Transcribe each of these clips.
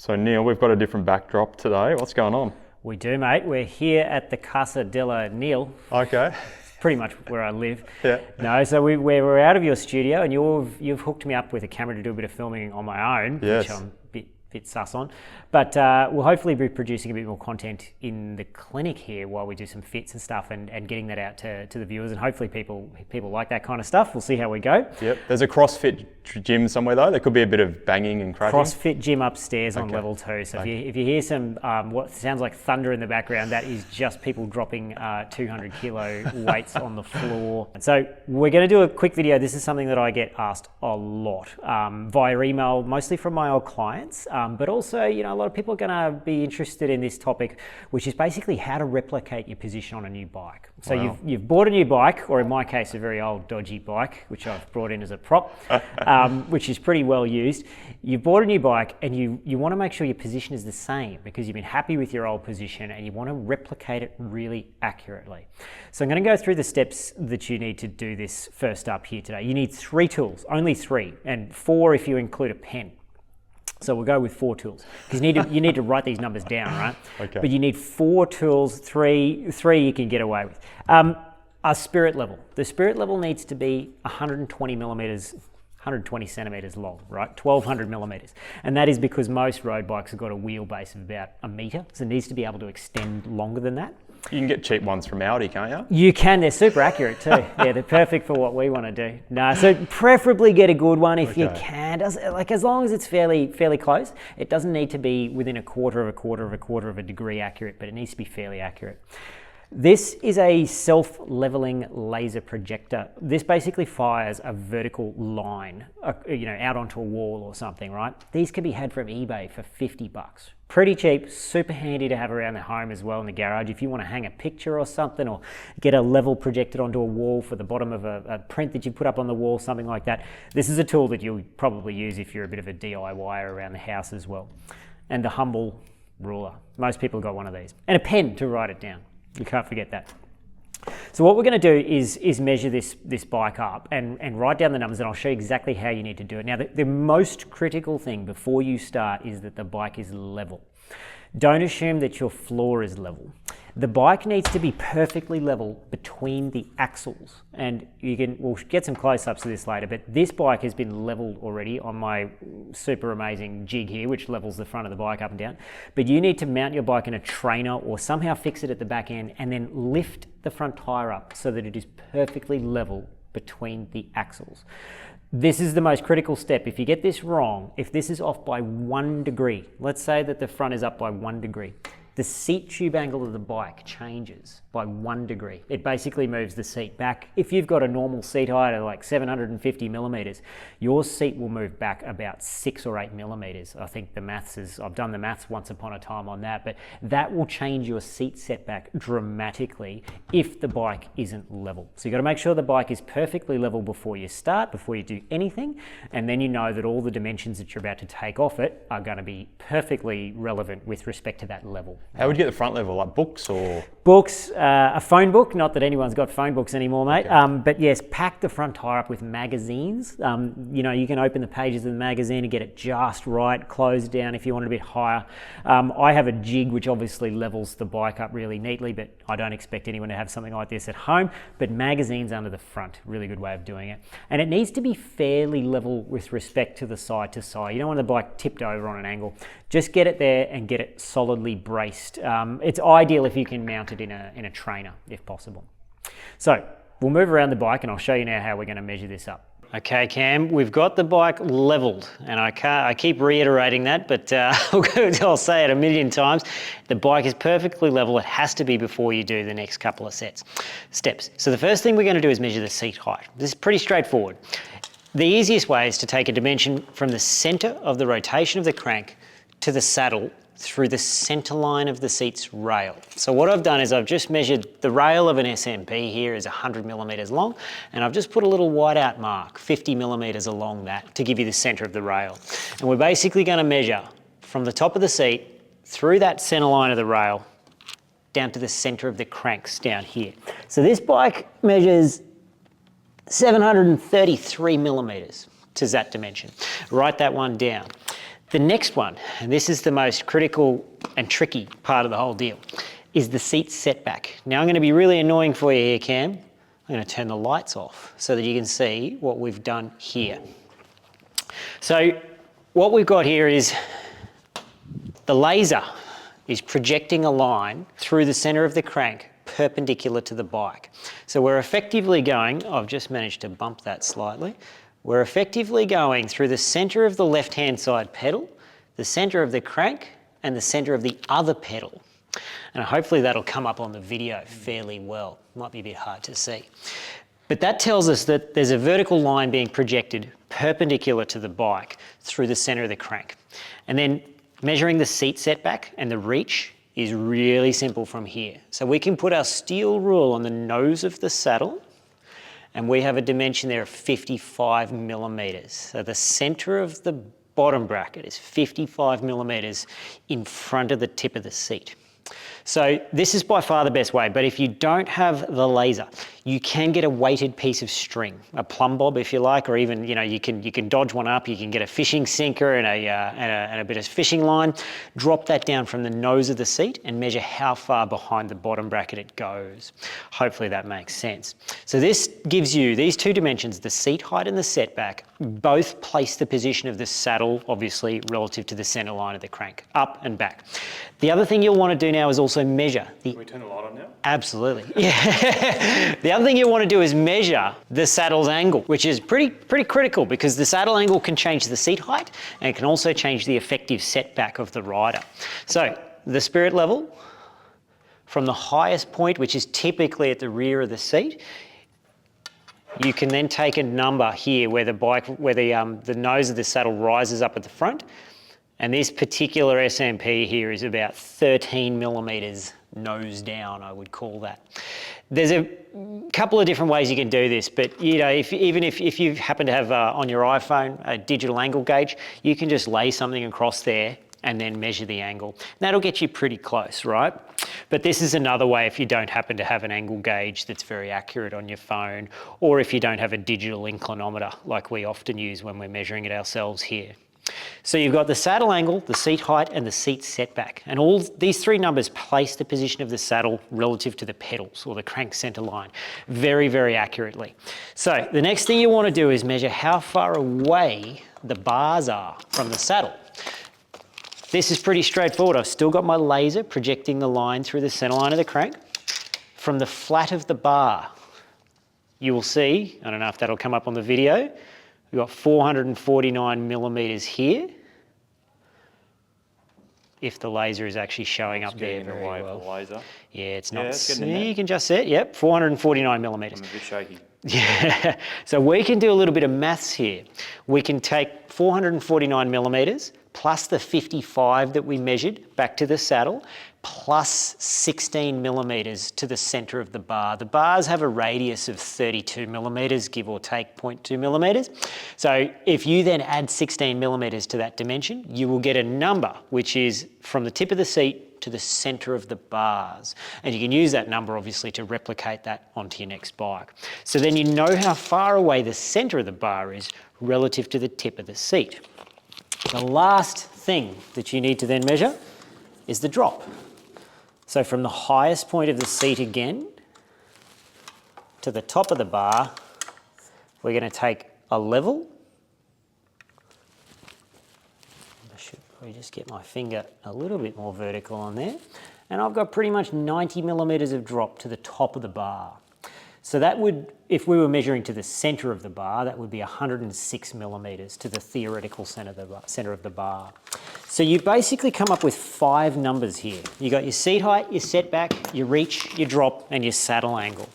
So Neil, we've got a different backdrop today. What's going on? We do, mate. We're here at the Casa della Neill. Okay. Pretty much where I live. Yeah. No, so we're out of your studio, and you've hooked me up with a camera to do a bit of filming on my own, Yes. which I'm a bit sus on. But we'll hopefully be producing a bit more content in the clinic here while we do some fits and stuff, and getting that out to the viewers, and hopefully people like that kind of stuff. We'll see how we go. Yep. There's a CrossFit gym somewhere though. There could be a bit of banging and cracking. CrossFit gym upstairs on level 2. So if you hear some what sounds like thunder in the background, that is just people dropping 200 kilo weights on the floor. So we're going to do a quick video. This is something that I get asked a lot via email, mostly from my old clients, but also, you know, a lot of people are going to be interested in this topic, which is basically how to replicate your position on a new bike. So Wow. you've bought a new bike, or in my case, a very old dodgy bike, which I've brought in as a prop, which is pretty well used. You've bought a new bike, and you want to make sure your position is the same because you've been happy with your old position and you want to replicate it really accurately. So I'm going to go through the steps that you need to do this first up here today. You need 3 tools, only 3, and 4 if you include a pen. So we'll go with 4 tools because you need to write these numbers down, right? Okay. But you need 4 tools, 3 you can get away with. A spirit level. The spirit level needs to be 120 millimeters, 120 centimeters long, right? 1200 millimeters. And that is because most road bikes have got a wheelbase of about a meter, so it needs to be able to extend longer than that. You can get cheap ones from Audi, can't you? You can, they're super accurate too. Yeah, they're perfect for what we want to do. No, so preferably get a good one if you can. As long as it's fairly close. It doesn't need to be within a quarter of a degree accurate, but it needs to be fairly accurate. This is a self-leveling laser projector. This basically fires a vertical line, out onto a wall or something, right? These can be had from eBay for $50. Pretty cheap, super handy to have around the home as well in the garage. If you want to hang a picture or something, or get a level projected onto a wall for the bottom of a print that you put up on the wall, something like that. This is a tool that you'll probably use if you're a bit of a DIYer around the house as well. And the humble ruler. Most people have got one of these. And a pen to write it down. You can't forget that. So what we're going to do is measure this bike up and write down the numbers, and I'll show you exactly how you need to do it. Now, the most critical thing before you start is that the bike is level. Don't assume that your floor is level. The bike needs to be perfectly level between the axles, and we'll get some close-ups of this later, but this bike has been leveled already on my super amazing jig here, which levels the front of the bike up and down. But you need to mount your bike in a trainer or somehow fix it at the back end and then lift the front tire up so that it is perfectly level between the axles. This is the most critical step. If you get this wrong, if this is off by 1 degree, let's say that the front is up by 1 degree, the seat tube angle of the bike changes by 1 degree. It basically moves the seat back. If you've got a normal seat height of like 750 millimeters, your seat will move back about 6 or 8 millimeters. I think I've done the maths once upon a time on that, but that will change your seat setback dramatically if the bike isn't level. So you've got to make sure the bike is perfectly level before you start, before you do anything, and then you know that all the dimensions that you're about to take off it are going to be perfectly relevant with respect to that level. How would you get the front level? Like books or? Books, a phone book, not that anyone's got phone books anymore, mate. Okay. But yes, pack the front tire up with magazines. You can open the pages of the magazine and get it just right, close down if you want it a bit higher. I have a jig which obviously levels the bike up really neatly, but I don't expect anyone to have something like this at home. But magazines under the front, really good way of doing it. And it needs to be fairly level with respect to the side to side. You don't want the bike tipped over on an angle. Just get it there and get it solidly braced. It's ideal if you can mount it in a trainer, if possible. So we'll move around the bike and I'll show you now how we're going to measure this up. Okay, Cam, we've got the bike leveled, and I keep reiterating that, but I'll say it a million times. The bike is perfectly level. It has to be before you do the next couple of steps. So the first thing we're going to do is measure the seat height. This is pretty straightforward. The easiest way is to take a dimension from the center of the rotation of the crank to the saddle through the center line of the seat's rail. So what I've done is I've just measured the rail of an SMP here is 100 millimeters long, and I've just put a little whiteout mark, 50 millimeters along that, to give you the center of the rail. And we're basically going to measure from the top of the seat through that center line of the rail down to the center of the cranks down here. So this bike measures 733 millimeters to that dimension. Write that one down. The next one, and this is the most critical and tricky part of the whole deal, is the seat setback. Now I'm going to be really annoying for you here, Cam. I'm going to turn the lights off so that you can see what we've done here. So what we've got here is the laser is projecting a line through the centre of the crank perpendicular to the bike. So we're effectively going, I've just managed to bump that slightly, we're effectively going through the centre of the left-hand side pedal, the centre of the crank, and the centre of the other pedal. And hopefully that'll come up on the video fairly well. Might be a bit hard to see. But that tells us that there's a vertical line being projected perpendicular to the bike through the centre of the crank. And then measuring the seat setback and the reach is really simple from here. So we can put our steel rule on the nose of the saddle, and we have a dimension there of 55 millimetres. So the centre of the bottom bracket is 55 millimetres in front of the tip of the seat. So this is by far the best way, but if you don't have the laser, you can get a weighted piece of string, a plumb bob if you like, or even, you can dodge one up, you can get a fishing sinker and a bit of fishing line, drop that down from the nose of the seat and measure how far behind the bottom bracket it goes. Hopefully that makes sense. So this gives you these two dimensions, the seat height and the setback, both place the position of the saddle, obviously relative to the center line of the crank, up and back. The other thing you'll want to do now is also measure the... Can we turn the light on now? Absolutely, yeah. The other thing you want to do is measure the saddle's angle, which is pretty critical because the saddle angle can change the seat height and it can also change the effective setback of the rider. So the spirit level from the highest point, which is typically at the rear of the seat, you can then take a number here where the nose of the saddle rises up at the front. And this particular SMP here is about 13 millimetres nose down, I would call that. There's a couple of different ways you can do this, but if you happen to have on your iPhone a digital angle gauge, you can just lay something across there and then measure the angle. That'll get you pretty close, right? But this is another way if you don't happen to have an angle gauge that's very accurate on your phone, or if you don't have a digital inclinometer like we often use when we're measuring it ourselves here. So you've got the saddle angle, the seat height, and the seat setback. And all these three numbers place the position of the saddle relative to the pedals or the crank center line very accurately. So the next thing you want to do is measure how far away the bars are from the saddle. This is pretty straightforward. I've still got my laser projecting the line through the center line of the crank. From the flat of the bar, you will see, I don't know if that'll come up on the video, we've got 449 millimetres here, if the laser is actually showing up there very well. The laser. Yeah, it's not. It's You can just see it, yep, 449 millimetres. I'm a bit shaky. Yeah, so we can do a little bit of maths here. We can take 449 millimetres plus the 55 that we measured back to the saddle, plus 16 millimetres to the centre of the bar. The bars have a radius of 32 millimetres, give or take 0.2 millimetres. So if you then add 16 millimetres to that dimension, you will get a number which is from the tip of the seat to the centre of the bars. And you can use that number obviously to replicate that onto your next bike. So then you know how far away the centre of the bar is relative to the tip of the seat. The last thing that you need to then measure is the drop. So from the highest point of the seat again to the top of the bar, we're going to take a level. I should probably just get my finger a little bit more vertical on there. And I've got pretty much 90 millimetres of drop to the top of the bar. So that would, if we were measuring to the centre of the bar, that would be 106 millimetres to the theoretical centre of the bar. So you basically come up with 5 numbers here. You got your seat height, your setback, your reach, your drop, and your saddle angle.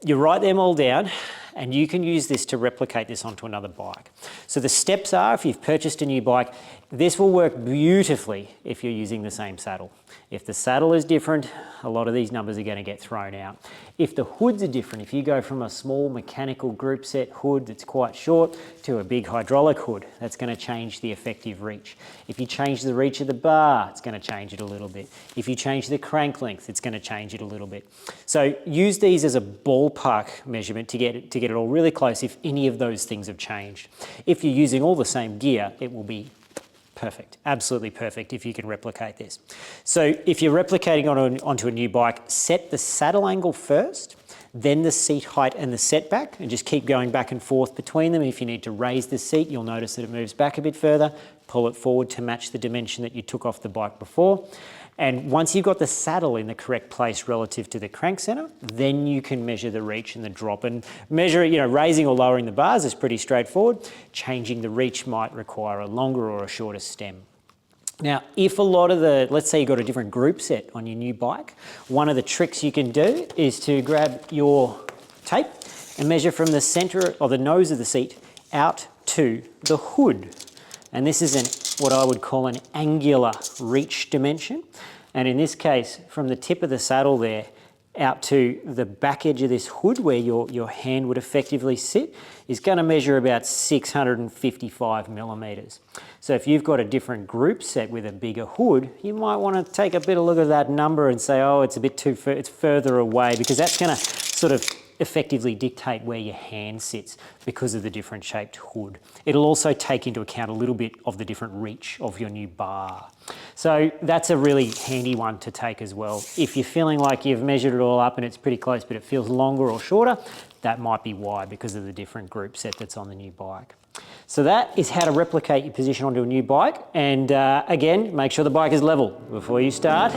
You write them all down, and you can use this to replicate this onto another bike. So the steps are, if you've purchased a new bike, this will work beautifully if you're using the same saddle. If the saddle is different, a lot of these numbers are going to get thrown out. If the hoods are different, if you go from a small mechanical group set hood that's quite short to a big hydraulic hood, that's going to change the effective reach. If you change the reach of the bar, it's going to change it a little bit. If you change the crank length, it's going to change it a little bit. So use these as a ballpark measurement to get it all really close if any of those things have changed. If you're using all the same gear, it will be Perfect, absolutely perfect if you can replicate this. So if you're replicating onto a new bike, set the saddle angle first, then the seat height and the setback, and just keep going back and forth between them. If you need to raise the seat, you'll notice that it moves back a bit further. Pull it forward to match the dimension that you took off the bike before. And once you've got the saddle in the correct place relative to the crank center, then you can measure the reach and the drop. And measure, raising or lowering the bars is pretty straightforward. Changing the reach might require a longer or a shorter stem. Now, if a lot of let's say you've got a different group set on your new bike, one of the tricks you can do is to grab your tape and measure from the center or the nose of the seat out to the hood. And this is what I would call an angular reach dimension. And in this case, from the tip of the saddle there out to the back edge of this hood where your hand would effectively sit is going to measure about 655 millimeters. So if you've got a different group set with a bigger hood, you might want to take a bit of a look at that number and say, oh, it's a bit it's further away, because that's going to sort of effectively dictate where your hand sits because of the different shaped hood. It'll also take into account a little bit of the different reach of your new bar. So that's a really handy one to take as well. If you're feeling like you've measured it all up and it's pretty close but it feels longer or shorter, that might be why, because of the different group set that's on the new bike. So that is how to replicate your position onto a new bike. And again, make sure the bike is level before you start.